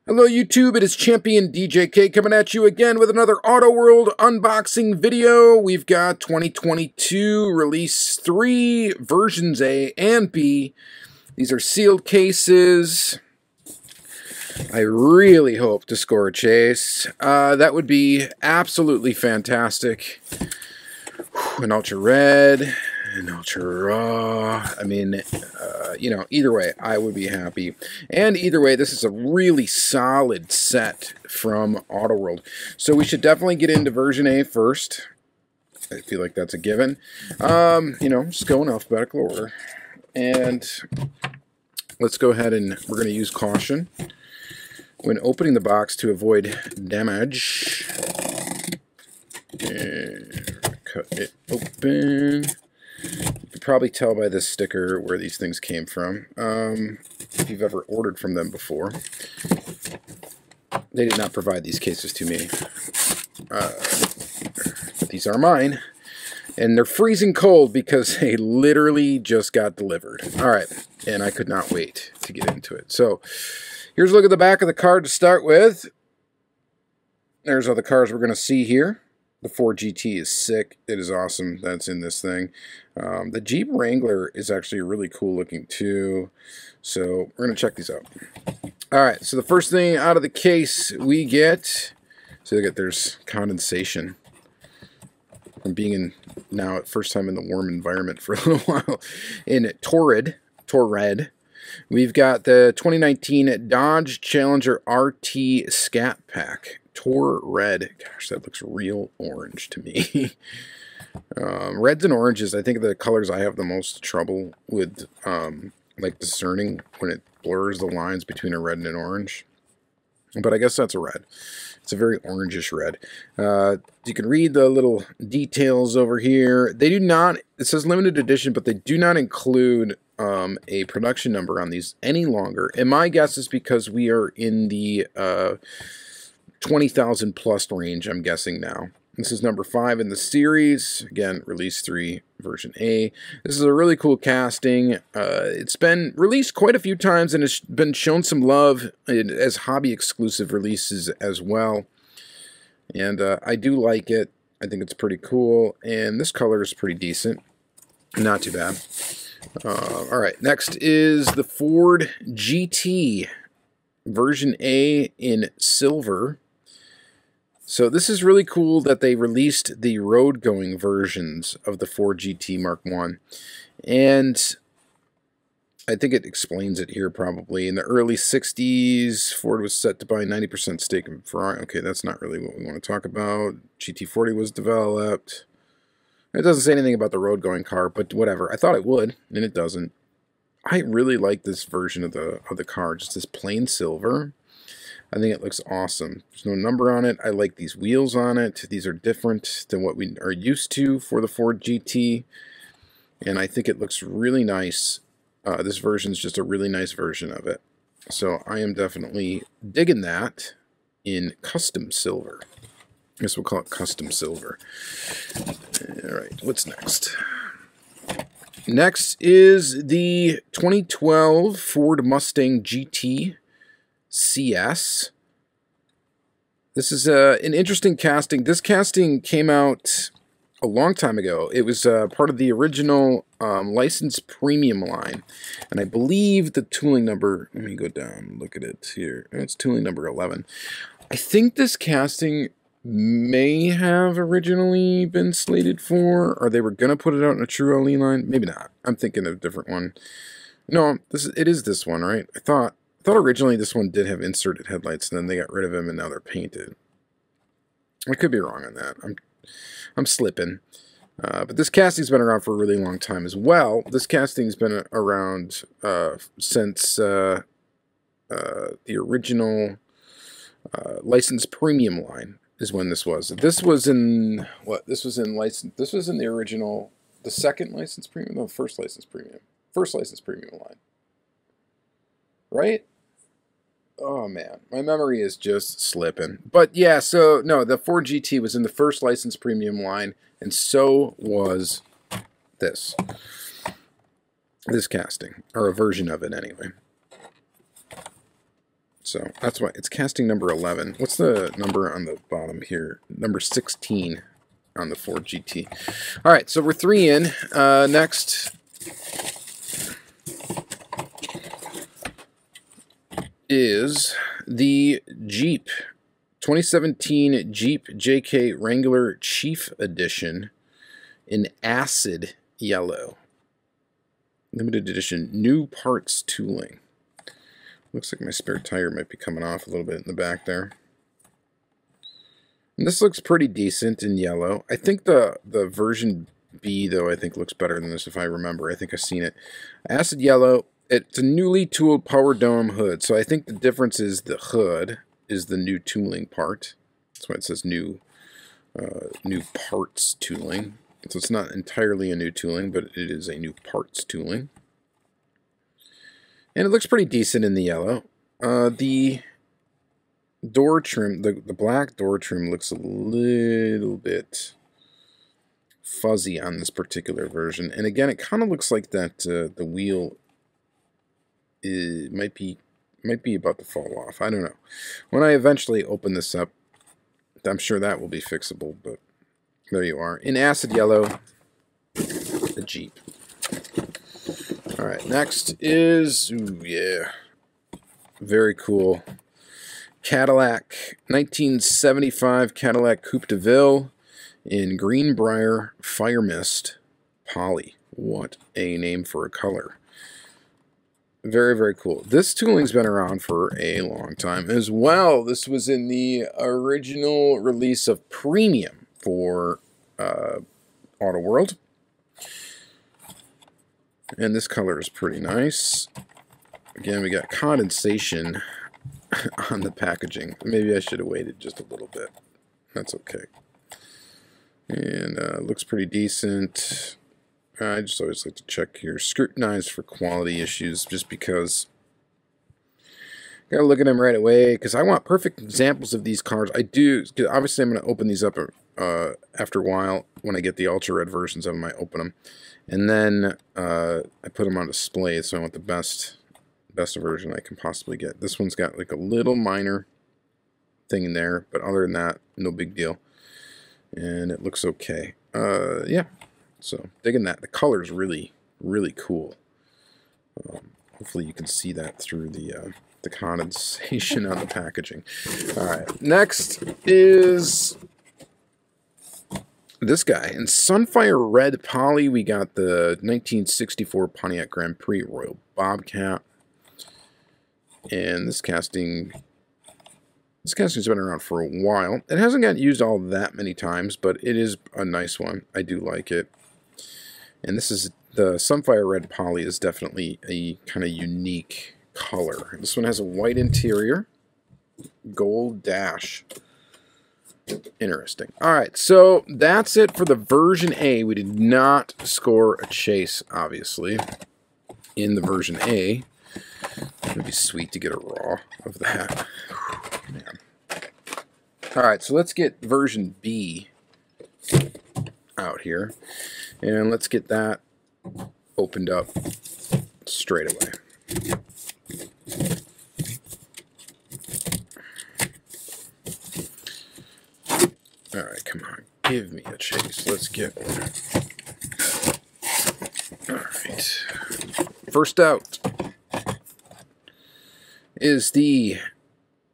Hello YouTube, it is Championdjk coming at you again with another Auto World unboxing video. We've got 2022 Release 3, Versions A and B. These are sealed cases. I really hope to score a chase. That would be absolutely fantastic. An Ultra Red, an Ultra Raw. I mean, you know, either way, I would be happy. And either way, this is a really solid set from Auto World. So we should definitely get into version A first. I feel like that's a given. You know, just go in alphabetical order. And let's go ahead and we're going to use caution when opening the box to avoid damage. And cut it open. You can probably tell by this sticker where these things came from. If you've ever ordered from them before. They did not provide these cases to me. But these are mine. And they're freezing cold because they literally just got delivered. Alright, and I could not wait to get into it. So, here's a look at the back of the card to start with. There's all the cards we're going to see here. The Ford GT is sick. It is awesome. That's in this thing. The Jeep Wrangler is actually really cool looking too. So we're going to check these out. Alright, so the first thing out of the case we get, so look at there's condensation from being in now first time in the warm environment for a little while. In Torrid, we've got the 2019 Dodge Challenger RT Scat Pack. Red. Gosh, that looks real orange to me. Reds and oranges, I think, are the colors I have the most trouble with, like discerning when it blurs the lines between a red and an orange. But I guess that's a red. It's a very orangish red. You can read the little details over here. They do not, it says limited edition, but they do not include a production number on these any longer. And my guess is because we are in the 20,000 plus range, I'm guessing now. This is number 5 in the series. Again, Release 3, Version A. This is a really cool casting. It's been released quite a few times and it's been shown some love as hobby-exclusive releases as well. And I do like it. I think it's pretty cool. And this color is pretty decent. Not too bad. Alright, next is the Ford GT Version A in silver. So this is really cool that they released the road-going versions of the Ford GT Mark I. And I think it explains it here probably. In the early 60s, Ford was set to buy 90% stake in Ferrari. Okay, that's not really what we want to talk about. GT40 was developed. It doesn't say anything about the road-going car, but whatever. I thought it would, and it doesn't. I really like this version of the car, just this plain silver. I think it looks awesome. There's no number on it. I like these wheels on it. These are different than what we are used to for the Ford GT. And I think it looks really nice. This version is just a really nice version of it. So I am definitely digging that in custom silver. I guess we'll call it custom silver. Alright, what's next? Next is the 2012 Ford Mustang GT CS. This is an interesting casting. This casting came out a long time ago. It was part of the original licensed premium line. And I believe the tooling number, let me go down and look at it here. It's tooling number 11. I think this casting may have originally been slated for, or they were going to put it out in a true LE line. Maybe not. I'm thinking of a different one. No, it is this one, right? I thought originally this one did have inserted headlights, and then they got rid of them, and now they're painted. I could be wrong on that. I'm slipping. But this casting's been around for a really long time as well. This casting's been around since the original licensed premium line is when this was. This was in what? This was in license. This was in the original, the second license premium, no, first license premium line. Right? Oh man, my memory is just slipping. But yeah, so no, the Ford GT was in the first license premium line, and so was this casting, or a version of it anyway. So that's why it's casting number 11. What's the number on the bottom here? Number 16 on the Ford GT. All right, so we're 3 in. Next is the Jeep 2017 Jeep JK Wrangler Chief Edition in acid yellow. Limited edition, new parts tooling. Looks like my spare tire might be coming off a little bit in the back there. And this looks pretty decent in yellow. I think the version B, though, I think looks better than this if I remember. I think I've seen it. Acid yellow. It's a newly tooled power dome hood. So I think the difference is the hood is the new tooling part. That's why it says new parts tooling. So it's not entirely a new tooling, but it is a new parts tooling. And it looks pretty decent in the yellow. The door trim, the black door trim looks a little bit fuzzy on this particular version. And again, it kind of looks like that the wheel might be about to fall off. I don't know. When I eventually open this up, I'm sure that will be fixable, but there you are. In acid yellow, the Jeep. All right, next is, ooh, yeah, very cool. Cadillac, 1975 Cadillac Coupe de Ville in Greenbrier Fire Mist Poly. What a name for a color. Very, very cool. This tooling's been around for a long time as well. This was in the original release of Premium for Auto World. And this color is pretty nice. Again, we got condensation on the packaging. Maybe I should have waited just a little bit. That's okay. And looks pretty decent. I just always like to check here. Scrutinize for quality issues just because. Gotta look at them right away because I want perfect examples of these cars. I do. Obviously, I'm going to open these up after a while. When I get the ultra red versions of them, I open them. And then I put them on display, so I want the best version I can possibly get. This one's got like a little minor thing in there, but other than that, no big deal. And it looks okay. Yeah, so digging that. The color's really, really cool. Hopefully you can see that through the condensation on the packaging. All right, next is this guy. In Sunfire Red Poly, we got the 1964 Pontiac Grand Prix Royal Bobcat. And this casting's been around for a while. It hasn't gotten used all that many times, but it is a nice one. I do like it. And this is the Sunfire Red Poly is definitely a kind of unique color. This one has a white interior, gold dash. Interesting. All right, so that's it for the version A. We did not score a chase, obviously, in the version A. It'd be sweet to get a raw of that. Man. All right, so let's get version B out here, and let's get that opened up straight away. All right, come on, give me a chase. Let's get one. All right, first out is the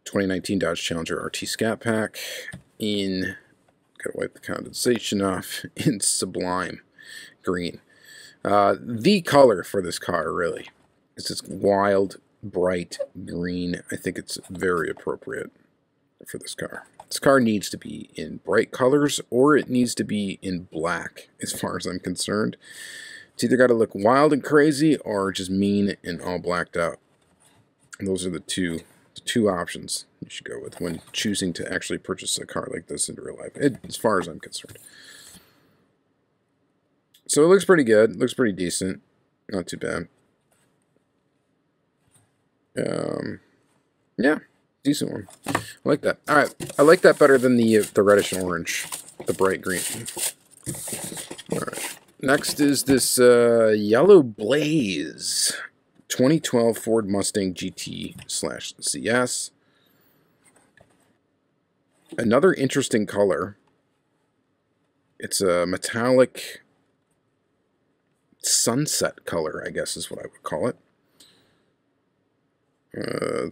2019 Dodge Challenger RT Scat Pack in, gotta wipe the condensation off, in Sublime Green. The color for this car, really, is this wild, bright green. I think it's very appropriate for this car. This car needs to be in bright colors, or it needs to be in black, as far as I'm concerned. It's either got to look wild and crazy, or just mean and all blacked out. And those are the two options you should go with when choosing to actually purchase a car like this in real life, as far as I'm concerned. So it looks pretty good. It looks pretty decent. Not too bad. Yeah, decent one. I like that. All right, I like that better than the reddish orange, the bright green. All right. Next is this Yellow Blaze 2012 Ford Mustang GT/CS. Another interesting color. It's a metallic sunset color, I guess is what I would call it.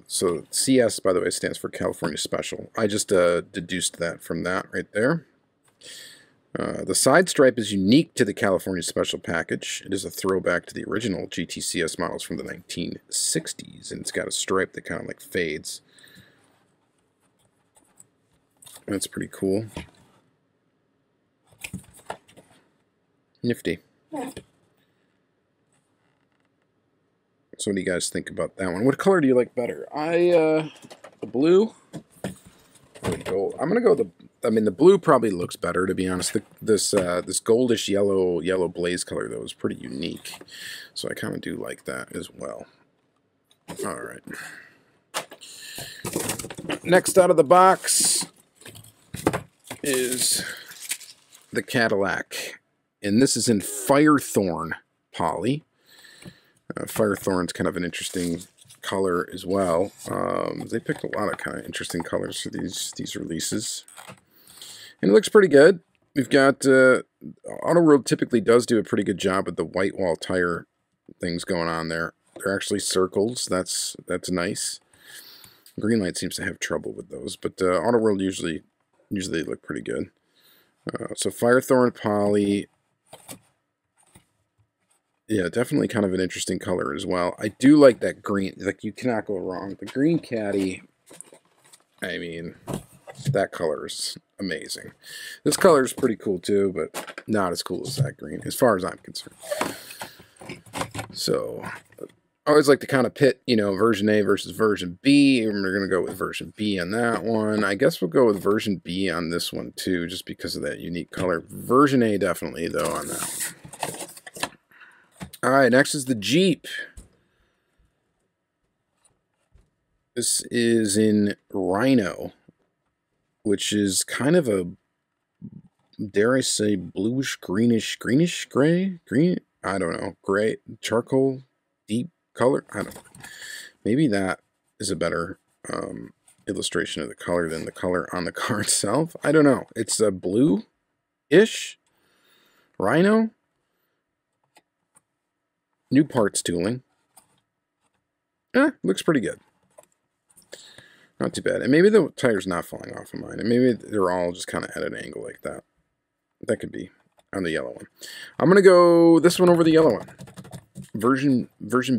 So CS, by the way, stands for California Special. I just deduced that from that right there. The side stripe is unique to the California Special package. It is a throwback to the original GTCS models from the 1960s, and it's got a stripe that kind of like fades. That's pretty cool. Nifty. So what do you guys think about that one? What color do you like better? The blue or the gold? I'm gonna go with the blue probably looks better, to be honest. This goldish yellow blaze color though is pretty unique, so I kind of do like that as well. All right. Next out of the box is the Cadillac, and this is in Firethorn poly. Firethorn's kind of an interesting color as well. They picked a lot of kind of interesting colors for these releases, and it looks pretty good. We've got Auto World typically does do a pretty good job with the white wall tire things going on there. They're actually circles. That's nice. Greenlight seems to have trouble with those, but Auto World usually they look pretty good. So Firethorn poly. Yeah, definitely kind of an interesting color as well. I do like that green. Like, you cannot go wrong. The green caddy, I mean, that color is amazing. This color is pretty cool too, but not as cool as that green, as far as I'm concerned. So, I always like to kind of pit, you know, version A versus version B, and we're going to go with version B on that one. I guess we'll go with version B on this one too, just because of that unique color. Version A definitely, though, on that one. All right, next is the Jeep. This is in Rhino, which is kind of a, dare I say, bluish, greenish, gray? Green? I don't know. Gray, charcoal, deep color? I don't know. Maybe that is a better illustration of the color than the color on the car itself. I don't know. It's a blue-ish Rhino. New parts tooling. Looks pretty good. Not too bad. And maybe the tire's not falling off of mine. And maybe they're all just kind of at an angle like that. That could be on the yellow one. I'm going to go this one over the yellow one. Version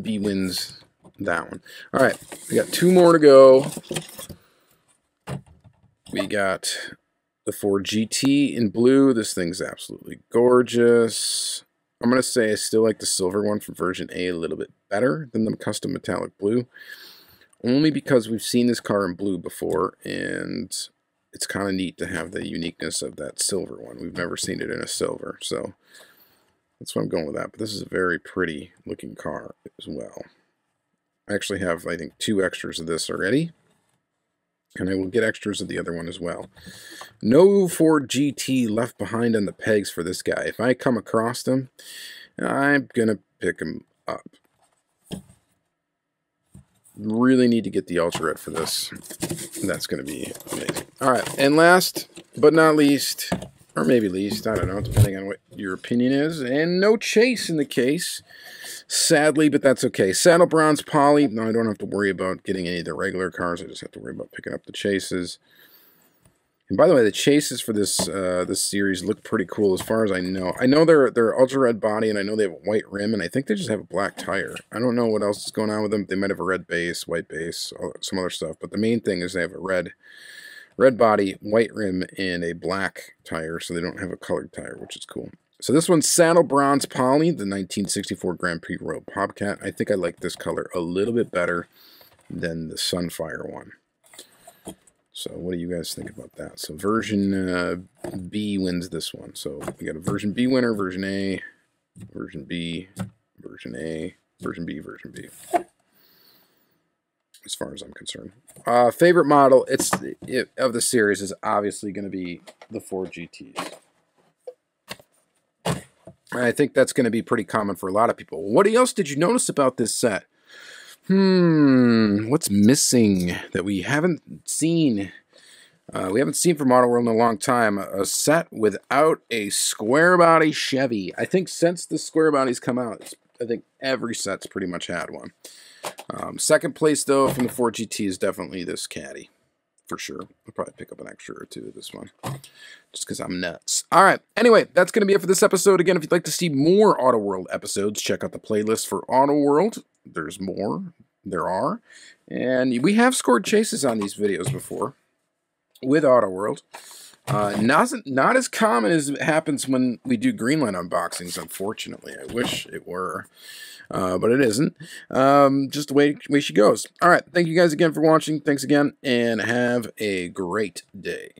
B wins that one. All right. We got two more to go. We got the Ford GT in blue. This thing's absolutely gorgeous. I'm going to say I still like the silver one from version A a little bit better than the custom metallic blue. Only because we've seen this car in blue before, and it's kind of neat to have the uniqueness of that silver one. We've never seen it in a silver, so that's why I'm going with that. But this is a very pretty looking car as well. I actually have, I think, 2 extras of this already, and I will get extras of the other one as well. No Ford GT left behind on the pegs for this guy. If I come across them, I'm going to pick him up. Really need to get the Ultra Red for this. That's going to be amazing. All right, and last but not least, or maybe least, I don't know, depending on what your opinion is, and no chase in the case, sadly, but that's okay. Saddle Bronze Poly. No, I don't have to worry about getting any of the regular cars. I just have to worry about picking up the chases. And by the way, the chases for this this series look pretty cool as far as I know. I know they're ultra red body, and I know they have a white rim, and I think they just have a black tire. I don't know what else is going on with them. They might have a red base, white base, some other stuff. But the main thing is they have a red body, white rim, and a black tire, so they don't have a colored tire, which is cool. So this one's Saddle Bronze Poly, the 1964 Grand Prix Royal Bobcat. I think I like this color a little bit better than the Sunfire one. So what do you guys think about that? So version B wins this one. So we got a version B winner, version A, version B, version A, version B, version B. As far as I'm concerned. Favorite model of the series is obviously going to be the Ford GTs. I think that's going to be pretty common for a lot of people. What else did you notice about this set? What's missing that we haven't seen? We haven't seen from Auto World in a long time. A set without a square body Chevy. I think since the square bodies come out, I think every set's pretty much had one. Second place, though, from the 4GT is definitely this caddy. For sure. I'll probably pick up an extra or two of this one. Just because I'm nuts. All right. Anyway, that's going to be it for this episode. Again, if you'd like to see more Auto World episodes, check out the playlist for Auto World. There's more. There are. And we have scored chases on these videos before with Auto World. Not as common as it happens when we do Greenlight unboxings, unfortunately. I wish it were. But it isn't. Just the way she goes. All right. Thank you guys again for watching. Thanks again, and have a great day.